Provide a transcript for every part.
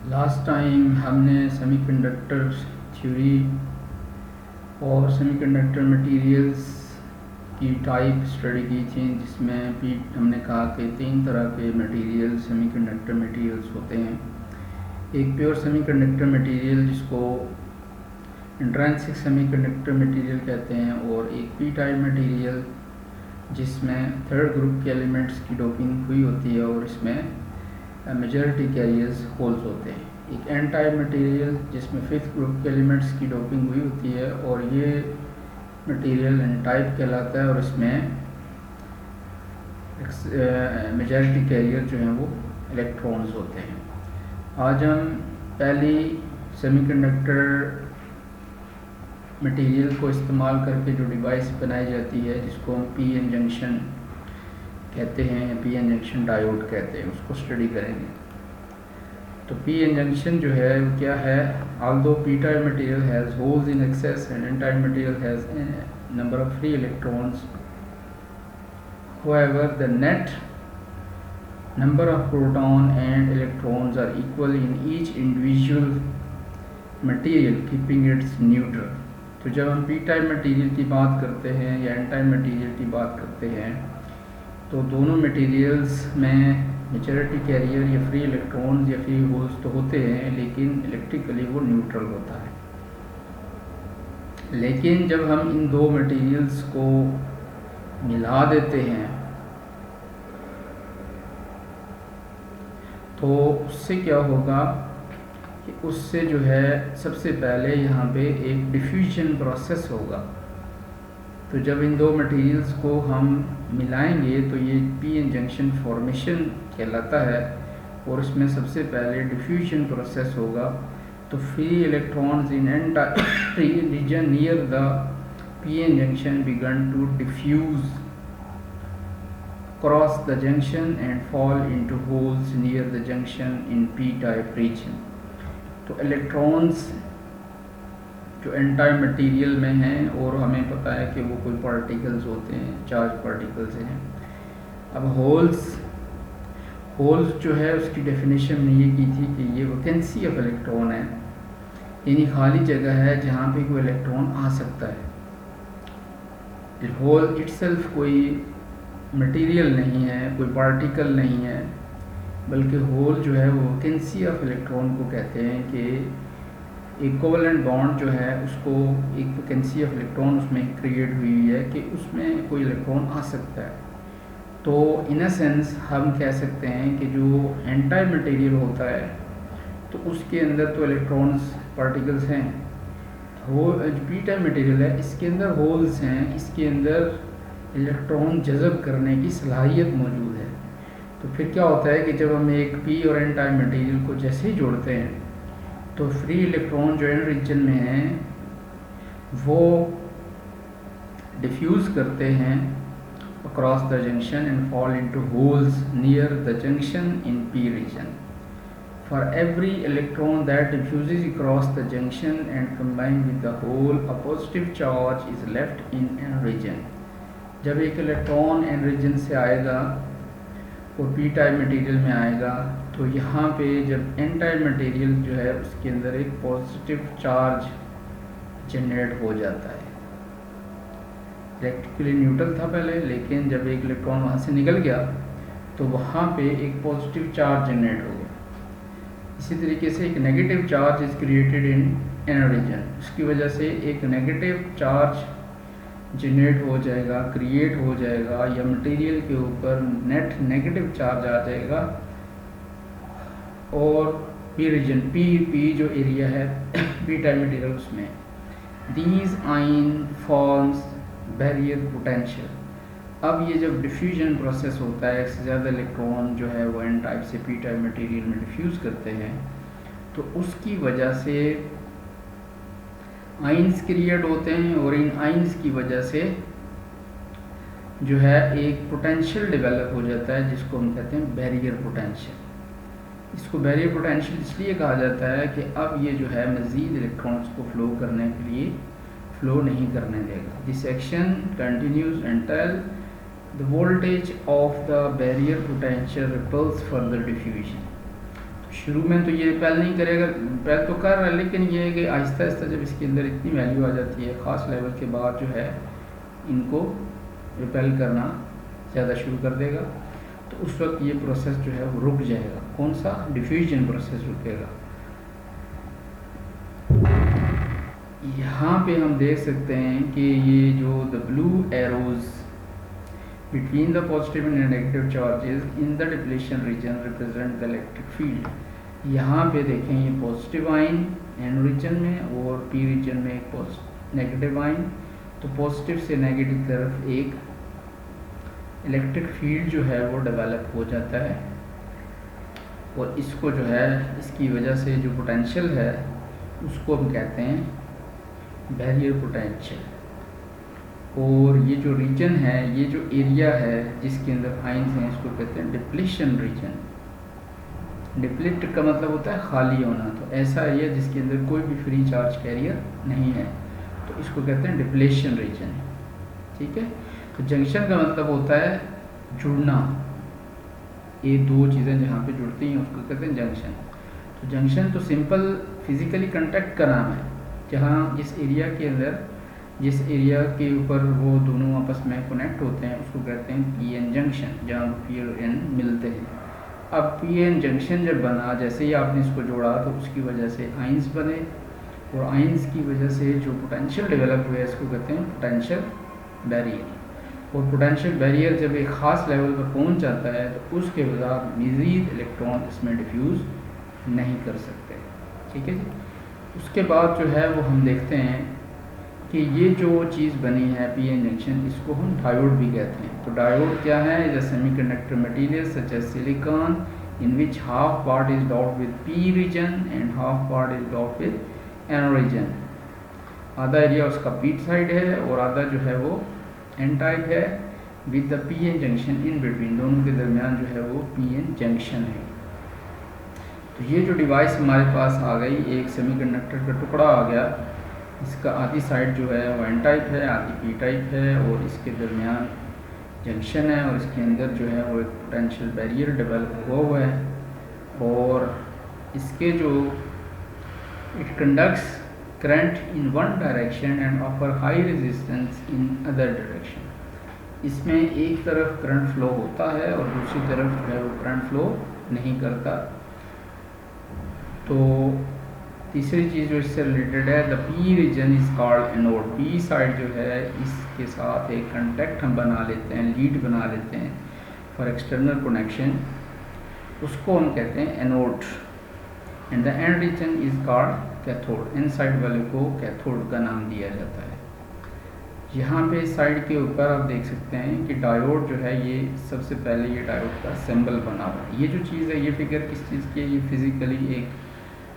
Last time हमने semiconductor theory और semiconductor materials की टाइप स्टडी की थी, जिसमें भी हमने कहा कि 3 तरह के मटेरियल सेमीकंडक्टर मटेरियल्स होते हैं। एक प्योर सेमीकंडक्टर मटेरियल जिसको इंट्रिंसिक सेमीकंडक्टर मटेरियल कहते हैं, और एक पी टाइप मटेरियल जिसमें थर्ड ग्रुप के एलिमेंट्स की डोपिंग हुई होती है और इसमें मेजॉरिटी कैरियर्स होल्स होते हैं। एक एन टाइप मटेरियल जिसमें फिफ्थ ग्रुप के एलिमेंट्स की डोपिंग हुई होती है और ये मटेरियल एन टाइप कहलाता है और इसमें मेजॉरिटी कैरियर जो हैं वो इलेक्ट्रॉन्स होते हैं। आज हम पहली सेमीकंडक्टर मटेरियल को इस्तेमाल करके जो डिवाइस बनाई जाती है, जिसको हम पी एन जंक्शन कहते हैं, पी एन जंक्शन डायोड कहते हैं, उसको स्टडी करेंगे। तो पी एन जंक्शन जो है वो क्या है? although p type material has holes in excess and n type material has a number of free electrons, however the net number of proton and electrons are equal in each individual material, keeping it neutral। तो जब हम p type material की बात करते हैं या n type material की बात करते हैं, तो दोनों मटेरियल्स में मेजॉरिटी कैरियर या फ्री इलेक्ट्रॉन्स या फ्री होल्स तो होते हैं, लेकिन इलेक्ट्रिकली वो न्यूट्रल होता है। लेकिन जब हम इन दो मटेरियल्स को मिला देते हैं तो उससे क्या होगा कि उससे जो है सबसे पहले यहाँ पे एक डिफ्यूजन प्रोसेस होगा। तो जब इन दो मटेरियल्स को हम मिलाएंगे तो ये पी एन जंक्शन फॉर्मेशन कहलाता है और इसमें सबसे पहले डिफ्यूजन प्रोसेस होगा। तो free electrons in n region near the p n junction began to diffuse cross the junction and fall into holes near the junction in p type region. तो electrons जो एन टाइप मटीरियल में हैं और हमें पता है कि वो कोई पार्टिकल्स होते हैं, चार्ज पार्टिकल्स हैं। अब होल्स जो है उसकी डेफिनेशन ने ये की थी कि ये वैकेंसी ऑफ इलेक्ट्रॉन है, यानी खाली जगह है जहाँ पे कोई इलेक्ट्रॉन आ सकता है। होल इटसेल्फ कोई मटेरियल नहीं है, कोई पार्टिकल नहीं है, बल्कि होल जो है वो वैकेंसी ऑफ इलेक्ट्रॉन को कहते हैं कि एक कोवलेंट बॉन्ड जो है उसको एक वैकेंसी ऑफ इलेक्ट्रॉन उसमें क्रिएट हुई है कि उसमें कोई इलेक्ट्रॉन आ सकता है। तो इन अ सेंस हम कह सकते हैं कि जो एन टाइप मटेरियल होता है तो उसके अंदर तो इलेक्ट्रॉन्स पार्टिकल्स हैं। जो पी टाइप मटेरियल है इसके अंदर होल्स हैं, इसके अंदर इलेक्ट्रॉन जज़ब करने की सलाहियत मौजूद है। तो फिर क्या होता है कि जब हम एक पी और एन टाइप मटेरियल को जैसे ही जोड़ते हैं तो फ्री इलेक्ट्रॉन जो एन रीजन में हैं वो डिफ्यूज़ करते हैं across the junction and fall into holes near the junction in P region. For every electron that diffuses across the junction and combined with the hole, a positive charge is left in N region. जब एक electron N region से आएगा और P type material में आएगा तो यहाँ पे जब N टाइप मटेरियल जो है उसके अंदर एक पॉजिटिव चार्ज जनरेट हो जाता है। इलेक्ट्रिकली न्यूट्रल था पहले, लेकिन जब एक इलेक्ट्रॉन वहाँ से निकल गया तो वहाँ पे एक पॉजिटिव चार्ज जनरेट हो गया। इसी तरीके से एक negative charge is created in n region, उसकी वजह से एक नेगेटिव चार्ज जनरेट हो जाएगा, क्रिएट हो जाएगा, या मटेरियल के ऊपर नेट नेगेटिव चार्ज आ जाएगा। और पी रीजन पी जो एरिया है पी टाइप मटेरियल उसमें दीज आइन फॉर्म्स बैरियर पोटेंशियल। अब ये जब डिफ्यूजन प्रोसेस होता है, एक से ज़्यादा इलेक्ट्रॉन जो है वो एन टाइप से पी टाइप मटेरियल में डिफ्यूज़ करते हैं तो उसकी वजह से आइंस क्रिएट होते हैं और इन आइंस की वजह से जो है एक पोटेंशियल डेवलप हो जाता है जिसको हम कहते हैं बैरियर पोटेंशियल। इसको बैरियर पोटेंशियल इसलिए कहा जाता है कि अब ये जो है मज़ीद इलेक्ट्रॉन्स को फ्लो करने के लिए फ्लो नहीं करने देगा। This action continues until the voltage of the barrier potential repels further diffusion। शुरू में तो ये पहल नहीं करेगा, पहल तो कर रहा है, लेकिन ये है कि आहिस्ता आहिस्ता जब इसके अंदर इतनी वैल्यू आ जाती है ख़ास लेवल के बाद जो है इनको रिपेल करना ज़्यादा शुरू कर देगा, तो उस वक्त ये प्रोसेस जो है वो रुक जाएगा। कौन सा? डिफ्यूजन प्रोसेस रुकेगा। यहाँ पे हम देख सकते हैं कि ये जो the blue arrows between the positive and negative charges in the depletion region represent the electric field. यहाँ पे देखें ये पॉजिटिव आइन एन रीजन में और पी रीजन में एक नेगेटिव आइन, तो पॉजिटिव से नेगेटिव तरफ एक इलेक्ट्रिक फील्ड जो है वो डेवलप हो जाता है, और इसको जो है इसकी वजह से जो पोटेंशियल है उसको हम कहते हैं बैरियर पोटेंशियल। और ये जो रीजन है, ये जो एरिया है जिसके अंदर आइंस हैं, इसको कहते हैं डिप्लीशन रीजन। डिप्लीट का मतलब होता है खाली होना, तो ऐसा एरिया जिसके अंदर कोई भी फ्री चार्ज कैरियर नहीं है, तो इसको कहते हैं डिप्लीशन रीजन। ठीक है, तो जंक्शन का मतलब होता है जुड़ना, ये दो चीज़ें जहाँ पे जुड़ती हैं उसको कहते हैं जंक्शन। तो जंक्शन तो सिंपल फिजिकली कांटेक्ट का नाम है, जहाँ इस एरिया के अंदर जिस एरिया के ऊपर वो दोनों आपस में कनेक्ट होते हैं उसको कहते हैं पी एन जंक्शन, जहाँ पी और एन मिलते हैं। अब पी एन जंक्शन जब बना, जैसे ही आपने इसको जोड़ा तो उसकी वजह से आइंस बने, और आइंस की वजह से जो पोटेंशियल डेवलप हुआ है इसको कहते हैं पोटेंशियल बैरियर। और पोटेंशियल बैरियर जब एक ख़ास लेवल पर पहुंच जाता है तो उसके बाद मज़ीद इलेक्ट्रॉन इसमें डिफ्यूज़ नहीं कर सकते। ठीक है जी। उसके बाद जो है वो हम देखते हैं कि ये जो चीज़ बनी है पी एन जंक्शन, इसको हम डायोड भी कहते हैं। तो डायोड क्या है? Is a semiconductor material such as silicon in which half part is dot with P region and half part is dot with N region. आधा एरिया उसका पी साइड है और आधा जो है वो एन टाइप है, with the p n junction in between, दोनों के दरमियान जो है वो पी एन जंक्शन है। तो ये जो डिवाइस हमारे पास आ गई, एक सेमीकंडक्टर का टुकड़ा आ गया, इसका आधी साइड जो है वो एन टाइप है, आधी पी टाइप है, और इसके दरमियान जंक्शन है, और इसके अंदर जो है वो एक पोटेंशियल बैरियर डेवलप हुआ है, और इसके जो it conducts current in one direction and offer high resistance in other direction. इसमें एक तरफ करंट फ्लो होता है और दूसरी तरफ जो है वो करंट फ्लो नहीं करता। तो तीसरी चीज़ जो इससे रिलेटेड है, the P region is called anode. P side जो है इसके साथ एक कंटेक्ट हम बना लेते हैं, लीड बना लेते हैं फॉर एक्सटर्नल कनेक्शन, उसको हम कहते हैं anode. And the n region is called cathode. N side वाले को कैथोड का नाम दिया जाता है। यहाँ पे साइड के ऊपर आप देख सकते हैं कि डायोड जो है, ये सबसे पहले ये डायोड का सिंबल बना हुआ है। ये जो चीज़ है, ये फिगर किस चीज़ की है? ये फिजिकली एक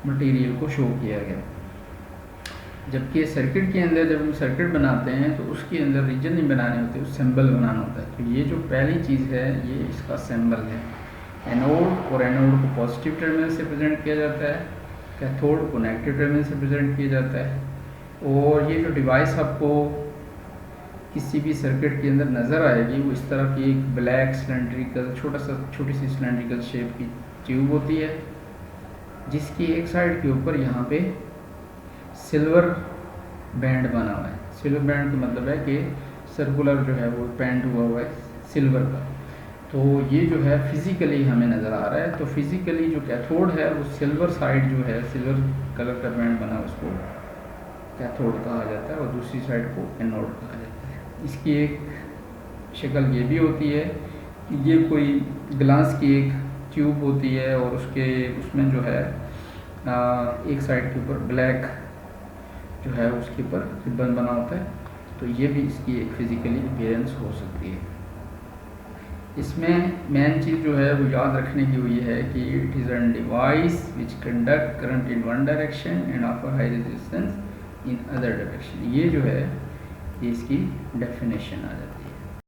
मटेरियल को शो किया गया। जबकि सर्किट के अंदर जब हम सर्किट बनाते हैं तो उसके अंदर रीजन नहीं बनाने होते, उस सिंबल बनाना होता है। तो ये जो पहली चीज़ है ये इसका सिंबल है एनोड, और एनोड को पॉजिटिव टर्मिनल से प्रेजेंट किया जाता है, कैथोड को नेगेटिव टर्मिनल से प्रेजेंट किया जाता है। और ये जो डिवाइस आपको किसी भी सर्किट के अंदर नज़र आएगी वो इस तरह की एक ब्लैक सिलेंड्रिकल छोटी सी सिलेंड्रिकल शेप की ट्यूब होती है, जिसकी एक साइड के ऊपर यहाँ पे सिल्वर बैंड बना हुआ है। सिल्वर बैंड का मतलब है कि सर्कुलर जो है वो पेंट हुआ है सिल्वर का। तो ये जो है फिज़िकली हमें नज़र आ रहा है। तो फिज़िकली जो कैथोड है वो सिल्वर साइड जो है, सिल्वर कलर का बैंड बना उसको कैथोड कहा जाता है, और दूसरी साइड को एनोड कहा जाता है। इसकी एक शक्ल ये भी होती है कि ये कोई ग्लास की एक ट्यूब होती है, और उसमें जो है एक साइड के ऊपर ब्लैक जो है उसके ऊपर रिबन बना होता है। तो ये भी इसकी एक फिज़िकली अपीयरेंस हो सकती है। इसमें मेन चीज़ जो है वो याद रखने की हुई है कि it is an device which conduct current in one direction and offer high resistance in other direction. ये जो है ये इसकी डेफिनेशन आ जाती है।